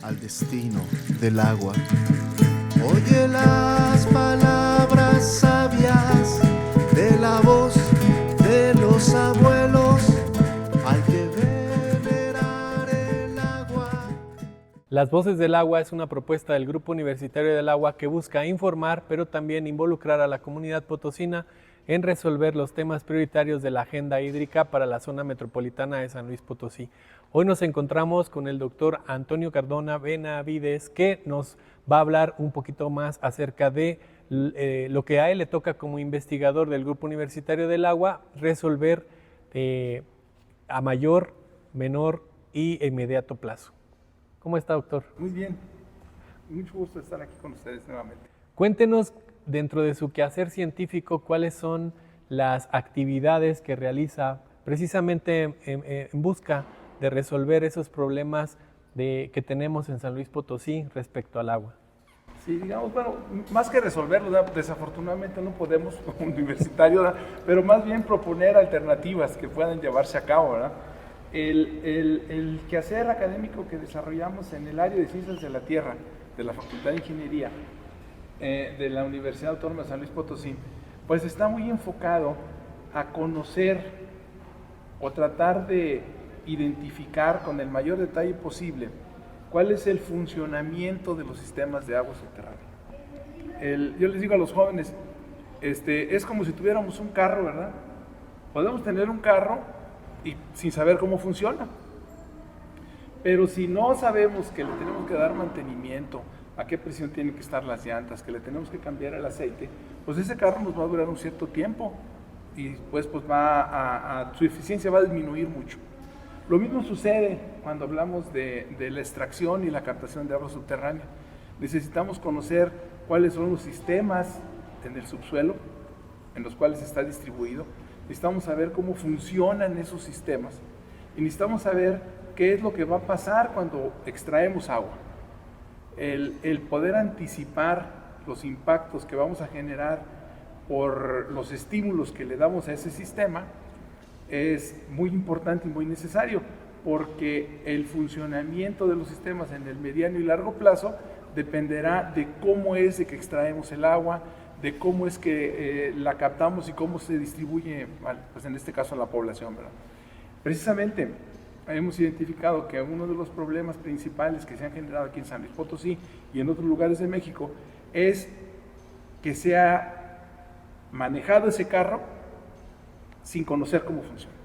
al destino del agua. Oye las palabras sabias de la voz de los abuelos, hay que venerar el agua. Las Voces del Agua es una propuesta del Grupo Universitario del Agua que busca informar, pero también involucrar a la comunidad potosina en resolver los temas prioritarios de la agenda hídrica para la zona metropolitana de San Luis Potosí. Hoy nos encontramos con el doctor Antonio Cardona Benavides, que nos va a hablar un poquito más acerca de lo que a él le toca como investigador del Grupo Universitario del Agua, resolver a mayor, menor y inmediato plazo. ¿Cómo está, doctor? Muy bien, mucho gusto estar aquí con ustedes nuevamente. Cuéntenos, dentro de su quehacer científico, cuáles son las actividades que realiza precisamente en busca de resolver esos problemas que tenemos en San Luis Potosí respecto al agua. Sí, digamos, bueno, más que resolverlo, desafortunadamente no podemos como universitario, ¿verdad? Pero más bien proponer alternativas que puedan llevarse a cabo, ¿verdad? El quehacer académico que desarrollamos en el área de Ciencias de la Tierra, de la Facultad de Ingeniería, de la Universidad Autónoma de San Luis Potosí, pues está muy enfocado a conocer o tratar de identificar con el mayor detalle posible cuál es el funcionamiento de los sistemas de agua subterránea. Yo les digo a los jóvenes, es como si tuviéramos un carro, ¿verdad? Podemos tener un carro y sin saber cómo funciona, pero si no sabemos que le tenemos que dar mantenimiento, a qué presión tienen que estar las llantas, que le tenemos que cambiar el aceite, pues ese carro nos va a durar un cierto tiempo y después pues su eficiencia va a disminuir mucho. Lo mismo sucede cuando hablamos de la extracción y la captación de agua subterránea. Necesitamos conocer cuáles son los sistemas en el subsuelo en los cuales está distribuido. Necesitamos saber cómo funcionan esos sistemas y necesitamos saber qué es lo que va a pasar cuando extraemos agua. El poder anticipar los impactos que vamos a generar por los estímulos que le damos a ese sistema es muy importante y muy necesario, porque el funcionamiento de los sistemas en el mediano y largo plazo dependerá de cómo es de que extraemos el agua, de cómo es que la captamos y cómo se distribuye, pues en este caso a la población, ¿verdad? Precisamente hemos identificado que uno de los problemas principales que se han generado aquí en San Luis Potosí y en otros lugares de México es que se ha manejado ese carro sin conocer cómo funciona.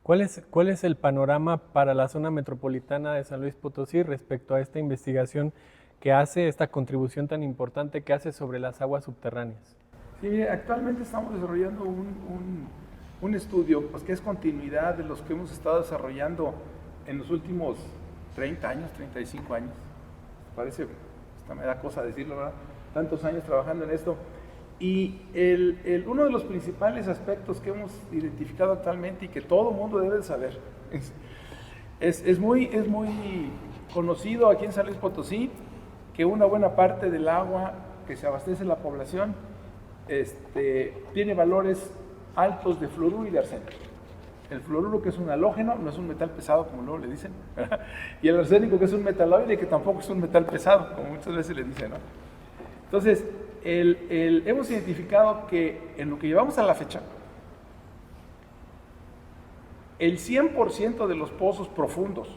¿Cuál es el panorama para la zona metropolitana de San Luis Potosí respecto a esta investigación que hace, esta contribución tan importante que hace sobre las aguas subterráneas? Sí, actualmente estamos desarrollando un estudio pues, que es continuidad de los que hemos estado desarrollando en los últimos 30 años, 35 años. Parece, hasta me da cosa decirlo, ¿verdad? Tantos años trabajando en esto. Y uno de los principales aspectos que hemos identificado actualmente y que todo el mundo debe de saber, es muy conocido aquí en San Luis Potosí que una buena parte del agua que se abastece en la población tiene valores altos de fluoruro y de arsénico. El fluoruro, que es un halógeno, no es un metal pesado como luego le dicen, y el arsénico, que es un metaloide, que tampoco es un metal pesado, como muchas veces le dicen, ¿no? Entonces, hemos identificado que en lo que llevamos a la fecha, el 100% de los pozos profundos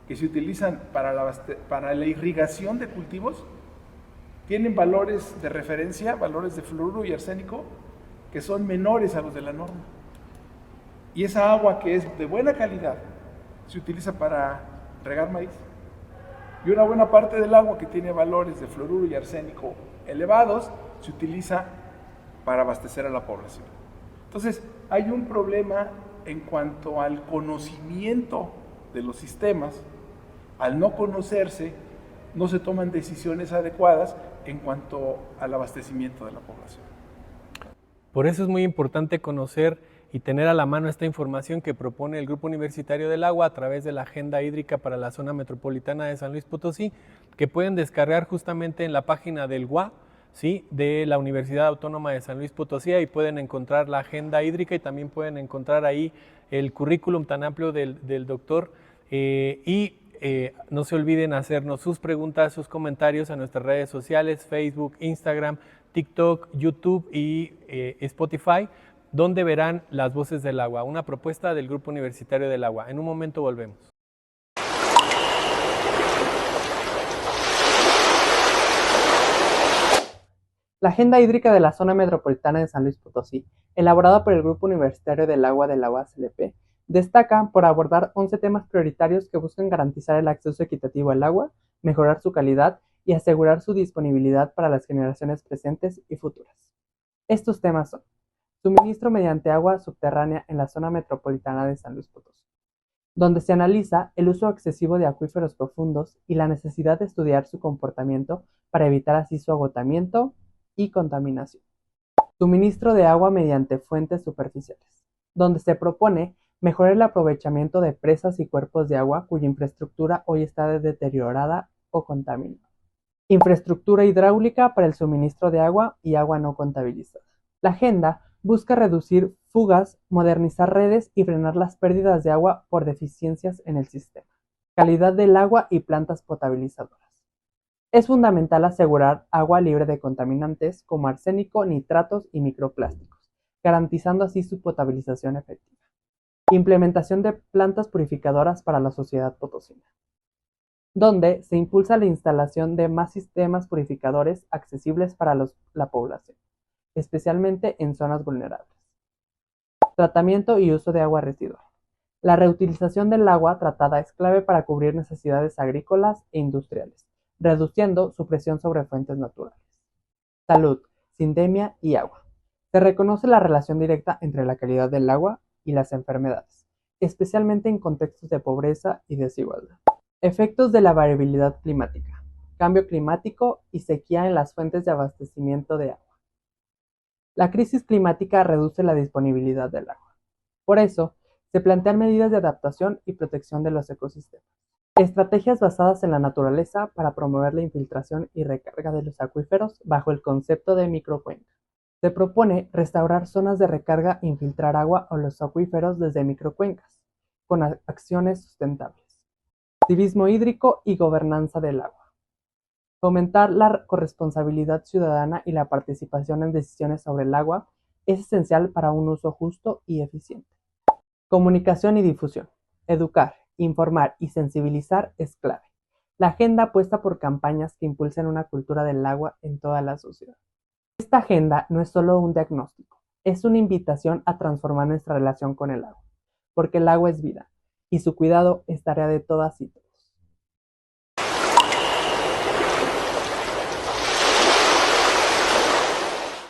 que se utilizan para la irrigación de cultivos tienen valores de referencia, valores de fluoruro y arsénico, que son menores a los de la norma. Y esa agua que es de buena calidad se utiliza para regar maíz. Y una buena parte del agua que tiene valores de fluoruro y arsénico elevados se utiliza para abastecer a la población. Entonces, hay un problema en cuanto al conocimiento de los sistemas. Al no conocerse, no se toman decisiones adecuadas en cuanto al abastecimiento de la población. Por eso es muy importante conocer y tener a la mano esta información que propone el Grupo Universitario del Agua a través de la Agenda Hídrica para la Zona Metropolitana de San Luis Potosí, que pueden descargar justamente en la página del GUA, ¿sí?, de la Universidad Autónoma de San Luis Potosí, y pueden encontrar la Agenda Hídrica y también pueden encontrar ahí el currículum tan amplio del doctor y no se olviden hacernos sus preguntas, sus comentarios a nuestras redes sociales, Facebook, Instagram, TikTok, YouTube y Spotify, donde verán Las Voces del Agua, una propuesta del Grupo Universitario del Agua. En un momento volvemos. La Agenda Hídrica de la Zona Metropolitana de San Luis Potosí, elaborada por el Grupo Universitario del Agua de la UASLP, destaca por abordar 11 temas prioritarios que buscan garantizar el acceso equitativo al agua, mejorar su calidad y asegurar su disponibilidad para las generaciones presentes y futuras. Estos temas son: suministro mediante agua subterránea en la zona metropolitana de San Luis Potosí, donde se analiza el uso excesivo de acuíferos profundos y la necesidad de estudiar su comportamiento para evitar así su agotamiento y contaminación. Suministro de agua mediante fuentes superficiales, donde se propone mejorar el aprovechamiento de presas y cuerpos de agua cuya infraestructura hoy está deteriorada o contaminada. Infraestructura hidráulica para el suministro de agua y agua no contabilizada. La agenda busca reducir fugas, modernizar redes y frenar las pérdidas de agua por deficiencias en el sistema. Calidad del agua y plantas potabilizadoras. Es fundamental asegurar agua libre de contaminantes como arsénico, nitratos y microplásticos, garantizando así su potabilización efectiva. Implementación de plantas purificadoras para la sociedad potosina, donde se impulsa la instalación de más sistemas purificadores accesibles para la población, especialmente en zonas vulnerables. Tratamiento y uso de agua residual. La reutilización del agua tratada es clave para cubrir necesidades agrícolas e industriales, reduciendo su presión sobre fuentes naturales. Salud, sindemia y agua. Se reconoce la relación directa entre la calidad del agua y las enfermedades, especialmente en contextos de pobreza y desigualdad. Efectos de la variabilidad climática, cambio climático y sequía en las fuentes de abastecimiento de agua. La crisis climática reduce la disponibilidad del agua. Por eso, se plantean medidas de adaptación y protección de los ecosistemas. Estrategias basadas en la naturaleza para promover la infiltración y recarga de los acuíferos bajo el concepto de microcuenca. Se propone restaurar zonas de recarga e infiltrar agua a los acuíferos desde microcuencas, con acciones sustentables. Civismo hídrico y gobernanza del agua. Fomentar la corresponsabilidad ciudadana y la participación en decisiones sobre el agua es esencial para un uso justo y eficiente. Comunicación y difusión. Educar, informar y sensibilizar es clave. La agenda apuesta por campañas que impulsen una cultura del agua en toda la sociedad. Esta agenda no es solo un diagnóstico, es una invitación a transformar nuestra relación con el agua, porque el agua es vida, y su cuidado es tarea de todas y todos.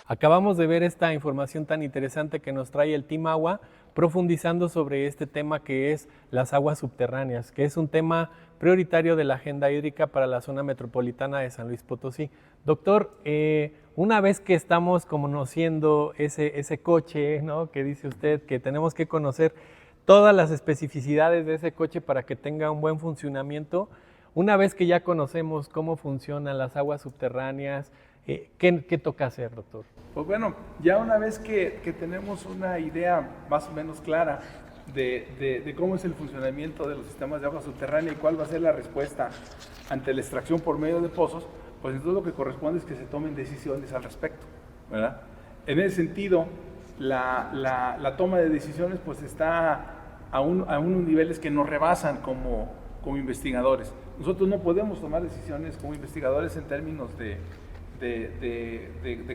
Acabamos de ver esta información tan interesante que nos trae el Team Agua, profundizando sobre este tema que es las aguas subterráneas, que es un tema prioritario de la agenda hídrica para la zona metropolitana de San Luis Potosí. Doctor, una vez que estamos conociendo ese coche, ¿no?, que dice usted que tenemos que conocer todas las especificidades de ese coche para que tenga un buen funcionamiento, una vez que ya conocemos cómo funcionan las aguas subterráneas, ¿qué toca hacer, doctor? Pues bueno, ya una vez que tenemos una idea más o menos clara de cómo es el funcionamiento de los sistemas de agua subterránea y cuál va a ser la respuesta ante la extracción por medio de pozos, pues entonces lo que corresponde es que se tomen decisiones al respecto, ¿verdad? En ese sentido, la toma de decisiones pues está a unos niveles que nos rebasan como investigadores. Nosotros no podemos tomar decisiones como investigadores en términos de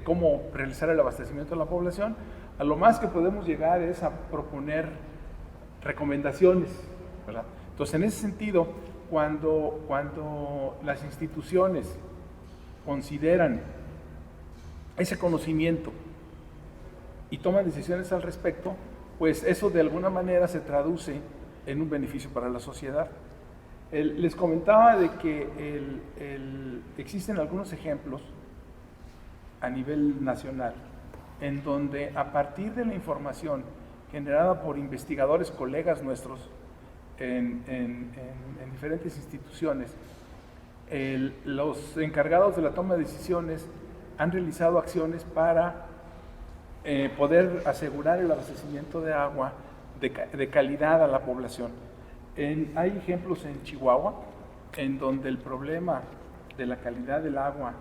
cómo realizar el abastecimiento de la población. A lo más que podemos llegar es a proponer recomendaciones, ¿verdad? Entonces, en ese sentido, cuando las instituciones consideran ese conocimiento y toman decisiones al respecto, pues eso de alguna manera se traduce en un beneficio para la sociedad. Les comentaba de que existen algunos ejemplos a nivel nacional, en donde a partir de la información generada por investigadores, colegas nuestros, en diferentes instituciones, los encargados de la toma de decisiones han realizado acciones para poder asegurar el abastecimiento de agua de calidad a la población. Hay ejemplos en Chihuahua, en donde el problema de la calidad del agua,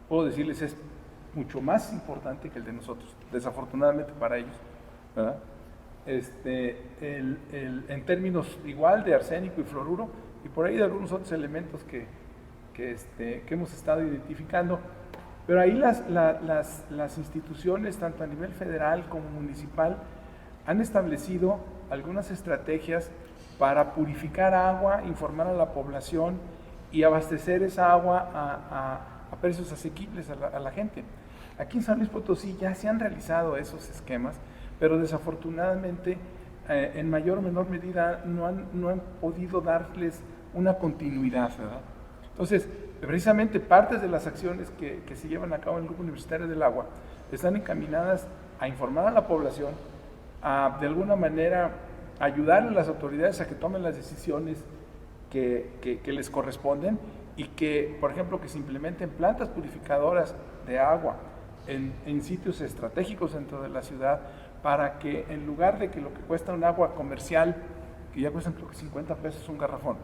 puedo decirles, es mucho más importante que el de nosotros, desafortunadamente para ellos, ¿verdad? En términos igual de arsénico y fluoruro, y por ahí de algunos otros elementos que hemos estado identificando, pero ahí las instituciones, tanto a nivel federal como municipal, han establecido algunas estrategias para purificar agua, informar a la población y abastecer esa agua a precios asequibles a la gente. Aquí en San Luis Potosí ya se han realizado esos esquemas, pero desafortunadamente en mayor o menor medida no han podido darles una continuidad, ¿verdad? Entonces, precisamente partes de las acciones que se llevan a cabo en el Grupo Universitario del Agua están encaminadas a informar a la población, a de alguna manera ayudar a las autoridades a que tomen las decisiones que les corresponden y que, por ejemplo, que se implementen plantas purificadoras de agua en sitios estratégicos dentro de la ciudad, para que en lugar de que lo que cuesta un agua comercial, que ya cuesta creo que 50 pesos un garrafón,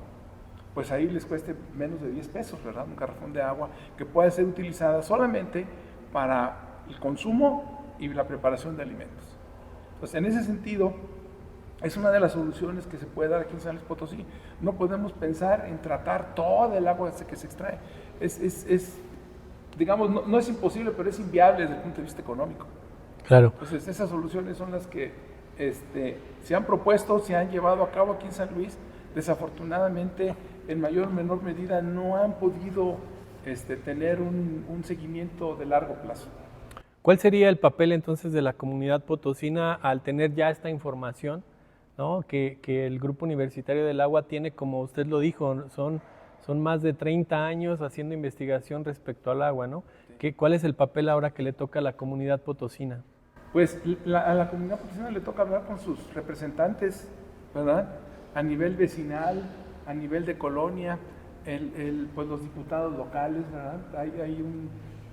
pues ahí les cueste menos de 10 pesos, ¿verdad? Un garrafón de agua que puede ser utilizada solamente para el consumo y la preparación de alimentos. Entonces, en ese sentido, es una de las soluciones que se puede dar aquí en San Luis Potosí. No podemos pensar en tratar toda el agua que se extrae. Digamos, no es imposible, pero es inviable desde el punto de vista económico. Claro. Entonces, esas soluciones son las que se han propuesto, se han llevado a cabo aquí en San Luis. Desafortunadamente, en mayor o menor medida, no han podido tener un seguimiento de largo plazo. ¿Cuál sería el papel entonces de la comunidad potosina al tener ya esta información, ¿no? que el Grupo Universitario del Agua tiene, como usted lo dijo, son más de 30 años haciendo investigación respecto al agua, ¿no? Sí. ¿Cuál es el papel ahora que le toca a la comunidad potosina? Pues a la comunidad potosina le toca hablar con sus representantes, ¿verdad? A nivel vecinal, a nivel de colonia, pues los diputados locales, ¿verdad?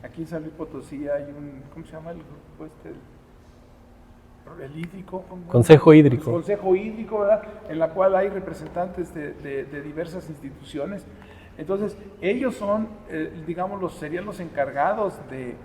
Aquí en San Luis Potosí hay ¿cómo se llama el grupo el hídrico? Consejo Hídrico. El Consejo Hídrico, ¿verdad? En la cual hay representantes de diversas instituciones. Entonces, ellos son, digamos, serían los encargados de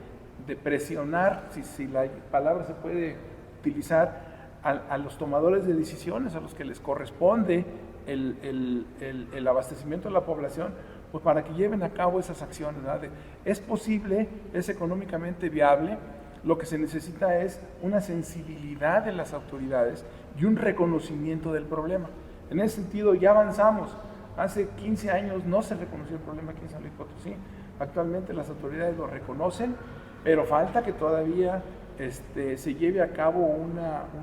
presionar, si la palabra se puede utilizar, a los tomadores de decisiones, a los que les corresponde el abastecimiento de la población, pues para que lleven a cabo esas acciones, ¿verdad? Es posible, es económicamente viable. Lo que se necesita es una sensibilidad de las autoridades y un reconocimiento del problema. En ese sentido ya avanzamos. Hace 15 años no se reconoció el problema aquí en San Luis Potosí. Actualmente las autoridades lo reconocen, pero falta que todavía se lleve a cabo una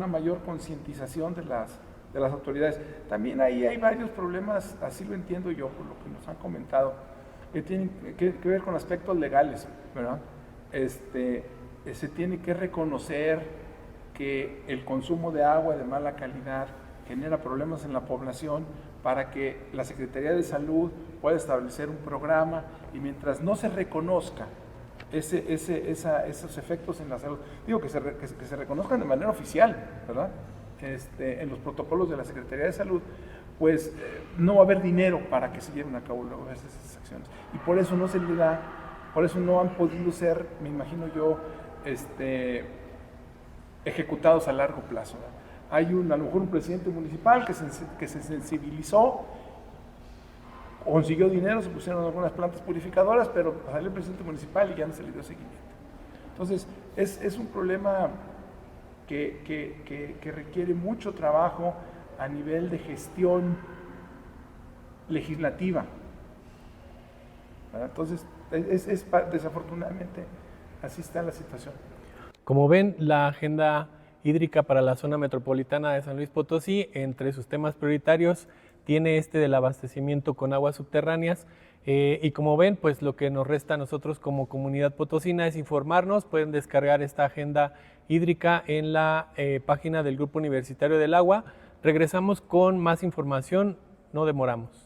mayor concientización de las autoridades. También ahí hay varios problemas, así lo entiendo yo, por lo que nos han comentado, que tienen que ver con aspectos legales, ¿verdad? Se tiene que reconocer que el consumo de agua de mala calidad genera problemas en la población, para que la Secretaría de Salud pueda establecer un programa, y mientras no se reconozca esos efectos en la salud, digo que se reconozcan de manera oficial, ¿verdad? En los protocolos de la Secretaría de Salud, pues no va a haber dinero para que se lleven a cabo luego esas acciones. Y por eso no se le da, por eso no han podido ser, me imagino yo, ejecutados a largo plazo, ¿verdad? Hay a lo mejor un presidente municipal que se sensibilizó, consiguió dinero, se pusieron algunas plantas purificadoras, pero salió el presidente municipal y ya no se le dio seguimiento. Entonces, es un problema que requiere mucho trabajo a nivel de gestión legislativa, ¿verdad? Entonces, desafortunadamente, así está la situación. Como ven, la agenda hídrica para la zona metropolitana de San Luis Potosí, entre sus temas prioritarios, tiene del abastecimiento con aguas subterráneas. Y como ven, pues lo que nos resta a nosotros como comunidad potosina es informarnos. Pueden descargar esta agenda hídrica en la página del Grupo Universitario del Agua. Regresamos con más información, no demoramos.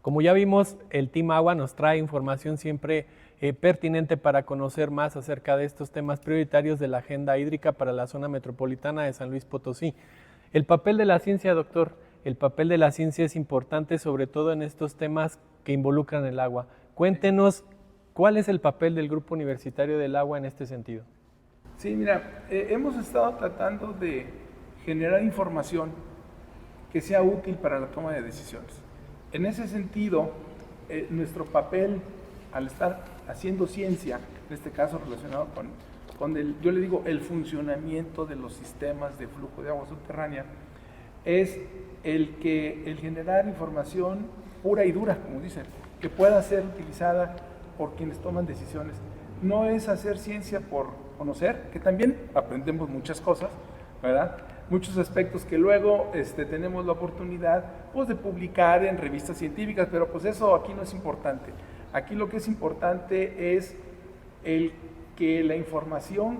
Como ya vimos, el Team Agua nos trae información siempre pertinente para conocer más acerca de estos temas prioritarios de la agenda hídrica para la zona metropolitana de San Luis Potosí. El papel de la ciencia, doctor, el papel de la ciencia es importante, sobre todo en estos temas que involucran el agua. Cuéntenos, ¿cuál es el papel del Grupo Universitario del Agua en este sentido? Sí, mira, hemos estado tratando de generar información que sea útil para la toma de decisiones. En ese sentido, nuestro papel al estar haciendo ciencia, en este caso relacionado con yo le digo, el funcionamiento de los sistemas de flujo de agua subterránea, es el generar información pura y dura, como dicen, que pueda ser utilizada por quienes toman decisiones. No es hacer ciencia por conocer, que también aprendemos muchas cosas, ¿verdad? Muchos aspectos que luego tenemos la oportunidad pues, de publicar en revistas científicas, pero pues eso aquí no es importante. Aquí lo que es importante es que la información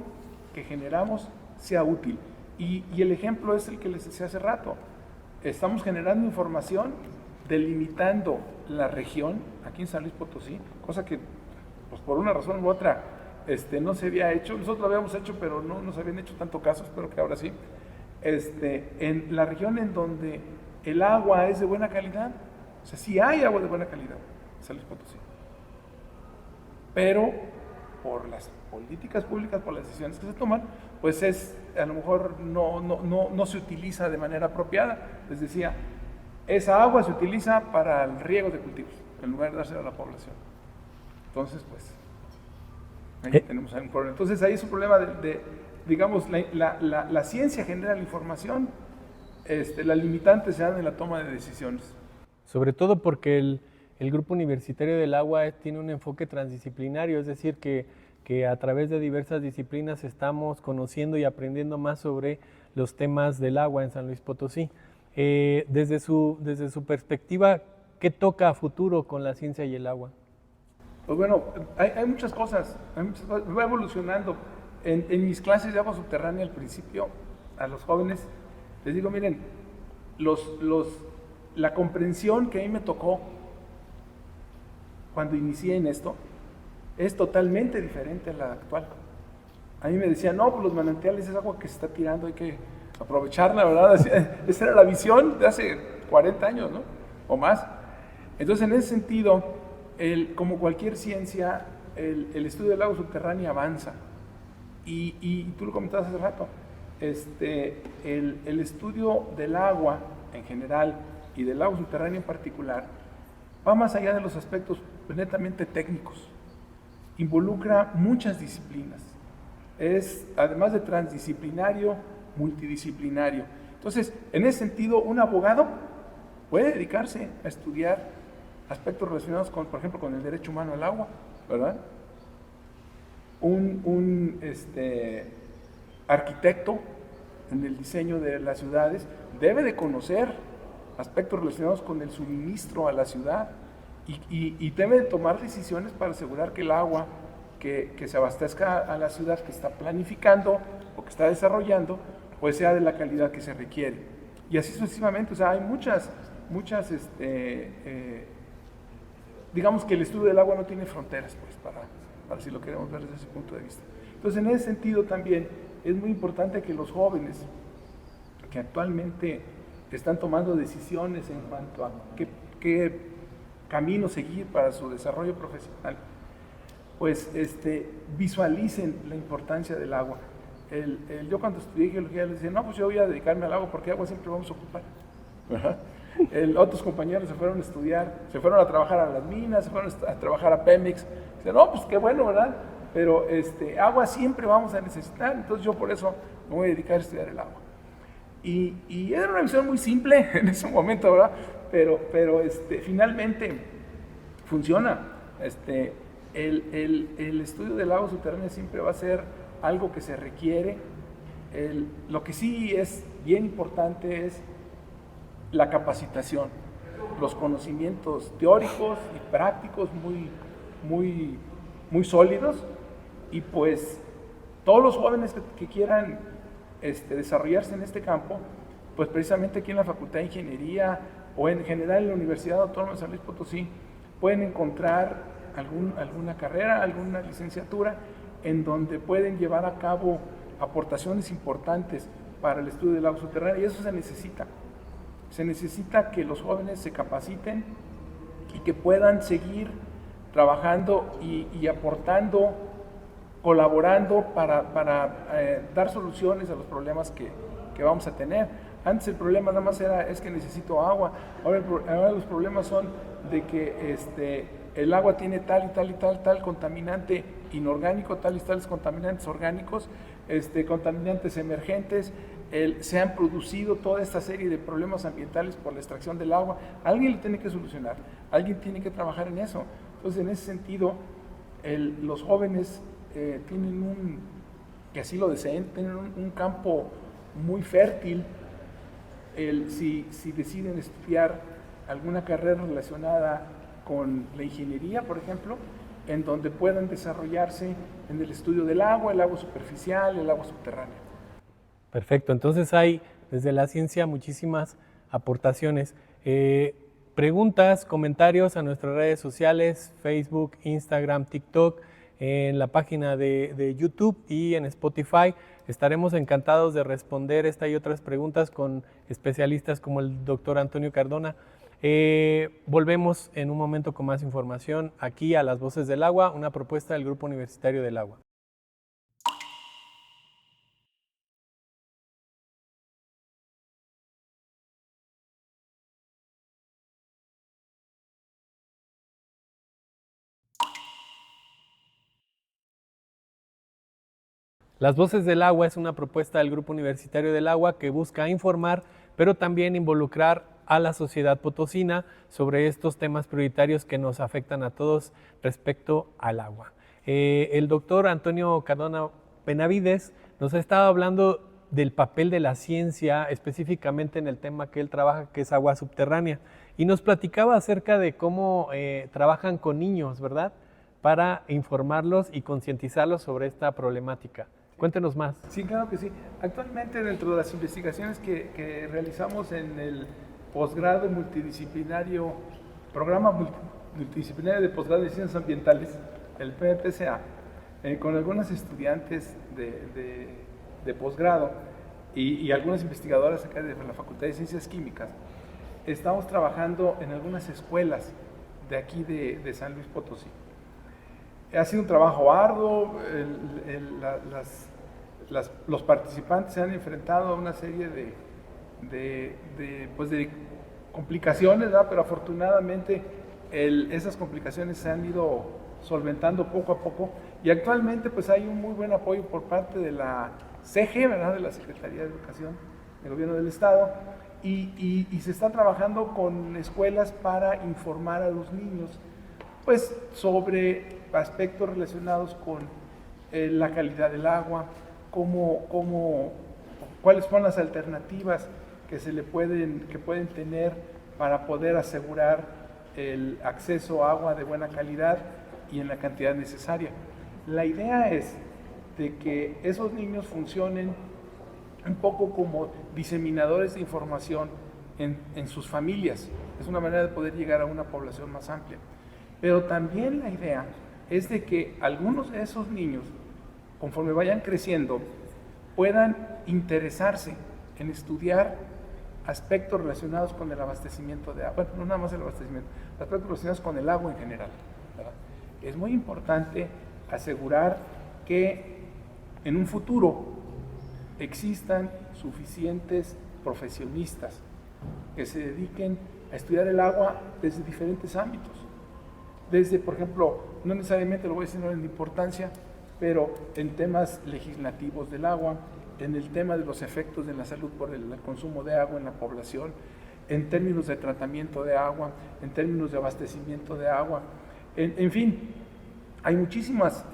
que generamos sea útil. Y el ejemplo es el que les decía hace rato. Estamos generando información delimitando la región, aquí en San Luis Potosí, cosa que pues, por una razón u otra no se había hecho. Nosotros lo habíamos hecho, pero no nos habían hecho tanto caso, espero que ahora sí. En la región en donde el agua es de buena calidad, o sea, sí hay agua de buena calidad en San Luis Potosí, pero por las políticas públicas, por las decisiones que se toman, pues a lo mejor no se utiliza de manera apropiada. Les decía, esa agua se utiliza para el riego de cultivos, en lugar de dársela a la población. Entonces, pues, ahí tenemos un problema. Entonces, ahí es un problema digamos, la ciencia genera la información, las limitantes se dan en la toma de decisiones. Sobre todo porque el Grupo Universitario del Agua tiene un enfoque transdisciplinario, es decir, que a través de diversas disciplinas estamos conociendo y aprendiendo más sobre los temas del agua en San Luis Potosí. Desde su perspectiva, ¿qué toca a futuro con la ciencia y el agua? Pues bueno, hay muchas cosas, va evolucionando. En mis clases de agua subterránea al principio, a los jóvenes, les digo, miren, la comprensión que a mí me tocó cuando inicié en esto es totalmente diferente a la actual. A mí me decían, no, pues los manantiales es agua que se está tirando, hay que aprovecharla, ¿verdad? Esa era la visión de hace 40 años, ¿no? O más. Entonces, en ese sentido, como cualquier ciencia, el estudio del agua subterránea avanza. Y tú lo comentabas hace rato, el estudio del agua en general y del agua subterránea en particular va más allá de los aspectos netamente técnicos, involucra muchas disciplinas, es además de transdisciplinario, multidisciplinario. Entonces, en ese sentido, un abogado puede dedicarse a estudiar aspectos relacionados con, por ejemplo, con el derecho humano al agua, ¿verdad? Un arquitecto en el diseño de las ciudades debe de conocer aspectos relacionados con el suministro a la ciudad y debe de tomar decisiones para asegurar que el agua que se abastezca a la ciudad que está planificando o que está desarrollando, pues sea de la calidad que se requiere. Y así sucesivamente, o sea, hay muchas digamos que el estudio del agua no tiene fronteras, pues, para si lo queremos ver desde ese punto de vista. Entonces, en ese sentido también es muy importante que los jóvenes que actualmente están tomando decisiones en cuanto a qué camino seguir para su desarrollo profesional, pues visualicen la importancia del agua. Yo cuando estudié geología les decía, no, pues yo voy a dedicarme al agua porque agua siempre vamos a ocupar, ¿verdad? Otros compañeros se fueron a estudiar, se fueron a trabajar a las minas, se fueron a trabajar a Pemex. Dicen, no, pues qué bueno, ¿verdad? Pero agua siempre vamos a necesitar, entonces yo por eso me voy a dedicar a estudiar el agua. Y era una visión muy simple en ese momento, ¿verdad? Pero finalmente funciona. El estudio del agua subterránea siempre va a ser algo que se requiere. Lo que sí es bien importante es la capacitación, los conocimientos teóricos y prácticos muy sólidos, y pues todos los jóvenes que quieran desarrollarse en este campo, pues precisamente aquí en la Facultad de Ingeniería o en general en la Universidad Autónoma de San Luis Potosí, pueden encontrar alguna carrera, alguna licenciatura, en donde pueden llevar a cabo aportaciones importantes para el estudio del agua subterránea, y eso se necesita. Se necesita que los jóvenes se capaciten y que puedan seguir trabajando y aportando, colaborando para dar soluciones a los problemas que vamos a tener. Antes el problema nada más es que necesito agua, ahora los problemas son de que el agua tiene tal y tal y tal contaminante inorgánico, tales contaminantes orgánicos, contaminantes emergentes. Se han producido toda esta serie de problemas ambientales por la extracción del agua. Alguien lo tiene que solucionar, alguien tiene que trabajar en eso. Entonces, en ese sentido, los jóvenes tienen que así lo deseen, tienen un campo muy fértil. Si deciden estudiar alguna carrera relacionada con la ingeniería, por ejemplo, en donde puedan desarrollarse en el estudio del agua, el agua superficial, el agua subterránea. Perfecto, entonces hay desde la ciencia muchísimas aportaciones. Preguntas, comentarios a nuestras redes sociales, Facebook, Instagram, TikTok, en la página de YouTube y en Spotify. Estaremos encantados de responder esta y otras preguntas con especialistas como el doctor Antonio Cardona. Volvemos en un momento con más información aquí a Las Voces del Agua, una propuesta del Grupo Universitario del Agua. Las Voces del Agua es una propuesta del Grupo Universitario del Agua que busca informar, pero también involucrar a la sociedad potosina sobre estos temas prioritarios que nos afectan a todos respecto al agua. El doctor Antonio Cardona Benavides nos ha estado hablando del papel de la ciencia, específicamente en el tema que él trabaja, que es agua subterránea, y nos platicaba acerca de cómo trabajan con niños, ¿verdad?, para informarlos y concientizarlos sobre esta problemática. Cuéntenos más. Sí, claro que sí. Actualmente, dentro de las investigaciones que realizamos en el posgrado multidisciplinario, programa multidisciplinario de posgrado de Ciencias Ambientales, el PMPCA, con algunos estudiantes de posgrado y algunas investigadoras acá de la Facultad de Ciencias Químicas, estamos trabajando en algunas escuelas de aquí de San Luis Potosí. Ha sido un trabajo arduo, los participantes se han enfrentado a una serie de complicaciones, ¿verdad? Pero afortunadamente esas complicaciones se han ido solventando poco a poco, y actualmente pues hay un muy buen apoyo por parte de la CG, ¿verdad?, de la Secretaría de Educación del Gobierno del Estado, y se está trabajando con escuelas para informar a los niños pues sobre aspectos relacionados con la calidad del agua, cuáles son las alternativas que pueden tener para poder asegurar el acceso a agua de buena calidad y en la cantidad necesaria. La idea es de que esos niños funcionen un poco como diseminadores de información en sus familias. Es una manera de poder llegar a una población más amplia. Pero también la idea es de que algunos de esos niños, conforme vayan creciendo, puedan interesarse en estudiar aspectos relacionados con el abastecimiento de agua. Bueno, no nada más el abastecimiento, aspectos relacionados con el agua en general, ¿verdad? Es muy importante asegurar que en un futuro existan suficientes profesionistas que se dediquen a estudiar el agua desde diferentes ámbitos. Desde, por ejemplo, no necesariamente lo voy a decir en importancia, pero en temas legislativos del agua, en el tema de los efectos de la salud por el consumo de agua en la población, en términos de tratamiento de agua, en términos de abastecimiento de agua, en fin, hay muchísimas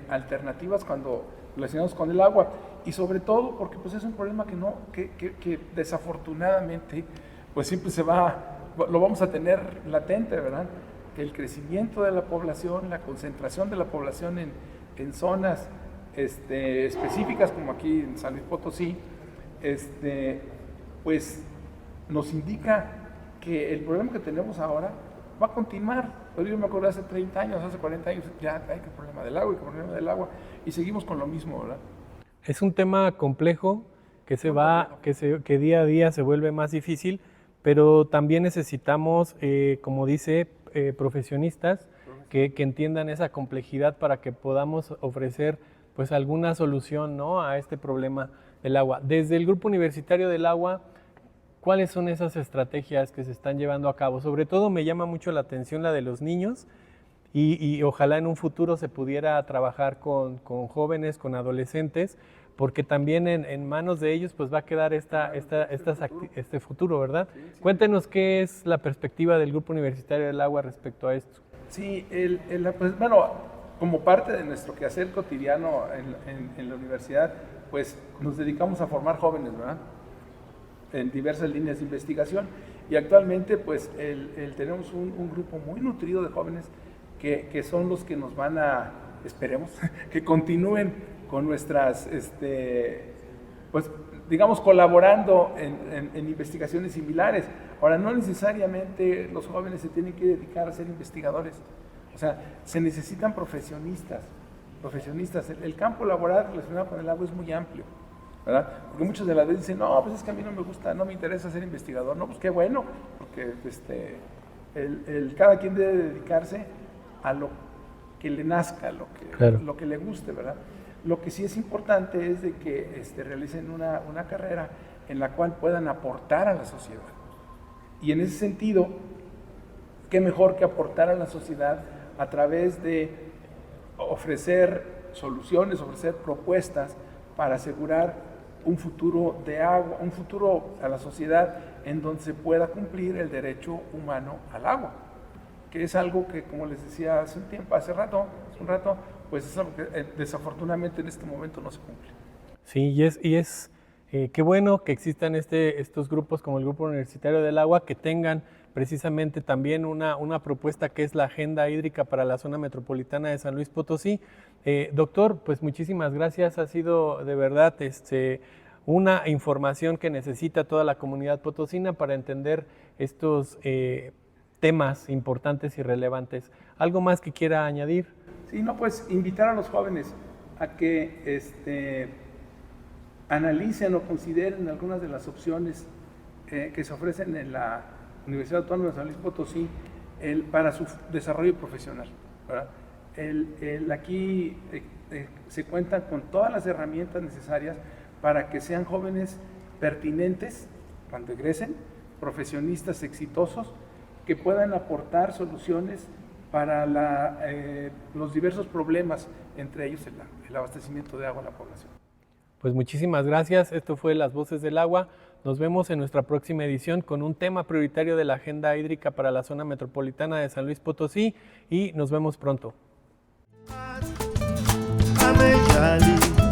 alternativas cuando relacionados con el agua, y sobre todo porque pues es un problema que desafortunadamente pues siempre lo vamos a tener latente, ¿verdad? El crecimiento de la población, la concentración de la población en zonas específicas como aquí en San Luis Potosí, pues nos indica que el problema que tenemos ahora va a continuar. Pero yo me acuerdo hace 30 años, hace 40 años, ya hay que el problema del agua y que el problema del agua, y seguimos con lo mismo, ¿verdad? Es un tema complejo que día a día se vuelve más difícil, pero también necesitamos, como dice, profesionistas que entiendan esa complejidad para que podamos ofrecer pues alguna solución, ¿no?, a este problema del agua. Desde el Grupo Universitario del Agua, ¿cuáles son esas estrategias que se están llevando a cabo? Sobre todo me llama mucho la atención la de los niños y ojalá en un futuro se pudiera trabajar con jóvenes, con adolescentes, porque también en manos de ellos pues va a quedar este futuro, ¿verdad? Sí, sí. Cuéntenos qué es la perspectiva del Grupo Universitario del Agua respecto a esto. Sí, pues, bueno, como parte de nuestro quehacer cotidiano en la universidad, pues nos dedicamos a formar jóvenes, ¿verdad?, en diversas líneas de investigación, y actualmente pues tenemos un grupo muy nutrido de jóvenes que son los que nos van a, esperemos, que continúen con nuestras, pues digamos, colaborando en investigaciones similares. Ahora, no necesariamente los jóvenes se tienen que dedicar a ser investigadores, o sea, se necesitan profesionistas. El campo laboral relacionado con el agua es muy amplio, ¿verdad? Porque muchos de las veces dicen, no, pues es que a mí no me gusta, no me interesa ser investigador. No, pues qué bueno, porque cada quien debe dedicarse a lo que le nazca, lo que le guste, ¿verdad? Lo que sí es importante es de que realicen una carrera en la cual puedan aportar a la sociedad. Y en ese sentido, qué mejor que aportar a la sociedad a través de ofrecer soluciones, ofrecer propuestas para asegurar un futuro de agua, un futuro a la sociedad en donde se pueda cumplir el derecho humano al agua, que es algo que, como les decía hace un rato, pues es algo que desafortunadamente en este momento no se cumple. Sí, y es qué bueno que existan estos grupos como el Grupo Universitario del Agua, que tengan precisamente también una propuesta que es la Agenda Hídrica para la Zona Metropolitana de San Luis Potosí. Doctor, pues muchísimas gracias, ha sido de verdad una información que necesita toda la comunidad potosina para entender estos temas importantes y relevantes. ¿Algo más que quiera añadir? Sí, no, pues invitar a los jóvenes a que analicen o consideren algunas de las opciones que se ofrecen en la Universidad Autónoma de San Luis Potosí para su desarrollo profesional, ¿verdad? Aquí se cuentan con todas las herramientas necesarias para que sean jóvenes pertinentes cuando egresen, profesionistas exitosos, que puedan aportar soluciones para los diversos problemas, entre ellos el abastecimiento de agua a la población. Pues muchísimas gracias, esto fue Las Voces del Agua. Nos vemos en nuestra próxima edición con un tema prioritario de la Agenda Hídrica para la Zona Metropolitana de San Luis Potosí y nos vemos pronto. Ameyali.